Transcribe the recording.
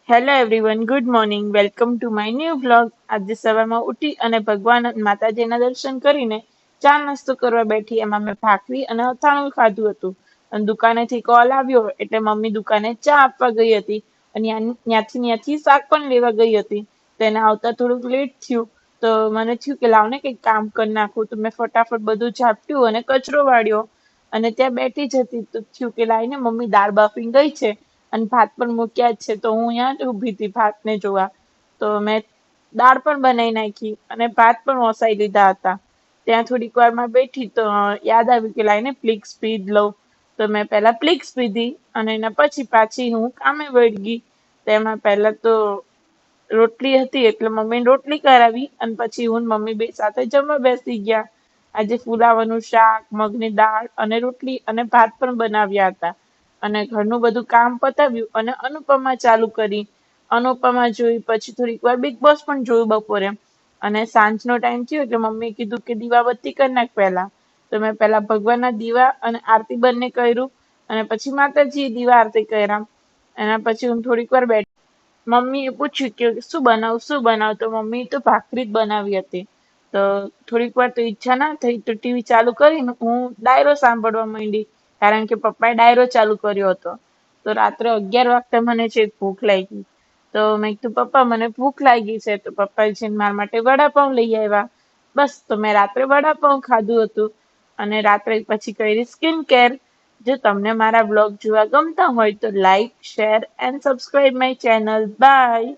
Hello everyone, good morning. Welcome to my new blog. આજે સવારમાં ઉઠી અને ભગવાન માતાજીના દર્શન કરીને ચા નાસ્તો કરવા બેઠી. એમાં મેં ભાખરી અને અથાણું ખાધું હતું. અને દુકાનેથી કોલ આવ્યો એટલે મમ્મી દુકાને ચા આપવા ગઈ હતી અને ત્યાંથી શાક પણ લેવા ગઈ હતી. તેને આવતા થોડુંક લેટ થયું તો મને થયું કે લાવને કંઈક કામ કરી નાખું. તો મેં ફટાફટ બધું ઝાપટ્યું અને કચરો વાળ્યો અને ત્યાં બેઠી જ હતી તો થયું કે લાઈને મમ્મી દાળ બાફી ગઈ છે અને ભાત પણ મૂક્યા જ છે, તો હું અહીંયા જ ઊભી હતી ભાતને જોવા. તો મેં દાળ પણ બનાવી નાખી અને ભાત પણ ઓસાઈ લીધા હતા. ત્યાં થોડીક વારમાં બેઠી તો યાદ આવ્યું કે લાઈને પ્લિક્સ પી લઉં. તો મેં પહેલા પ્લિક્સ પીધી અને એના પછી પાછી હું કામે વળગી. તેમાં પહેલા તો રોટલી હતી એટલે મમ્મીને રોટલી કરાવી અને પછી હું ને મમ્મી બે સાથે જમવા બેસી ગયા. આજે ફુલાવાનું શાક, મગની દાળ અને રોટલી અને ભાત પણ બનાવ્યા હતા. અને ઘરનું બધું કામ પતાવ્યું અને અનુપમા ચાલુ કરી. અનુપમા જોઈ, પછી થોડીક વાર બિગ બોસ પણ જોયું બપોરે. અને સાંજનો ટાઈમ થયો એટલે મમ્મીએ કીધું કે દીવાબત્તી કરી નાખ પહેલા. તો મેં પહેલા ભગવાનના દીવા અને આરતી બંને કર્યું અને પછી માતાજીએ દીવા આરતી કર્યા. એના પછી હું થોડીક વાર બેઠી. મમ્મીએ પૂછ્યું કે શું બનાવ તો મમ્મી તો ભાખરી જ બનાવી હતી. તો થોડીક વાર તો ઈચ્છા ના થઈ તો ટીવી ચાલુ કરીને હું ડાયરો સાંભળવા માંડી. કારણ કે પપ્પાએ ડાયરો ચાલુ કર્યો હતો. તો રાત્રે 11 વાગતે મને છે ભૂખ લાગી. તો મેં કીધું પપ્પા મને ભૂખ લાગી છે. તો પપ્પા જઈને મારા માટે વડાપાઉં લઈ આવ્યા. બસ તો મેં રાત્રે વડાપાઉં ખાધું હતું અને રાત્રે પછી કરી સ્કિન કેર. જો તમને મારા બ્લોગ જોવા ગમતા હોય તો like, share and subscribe my channel. By.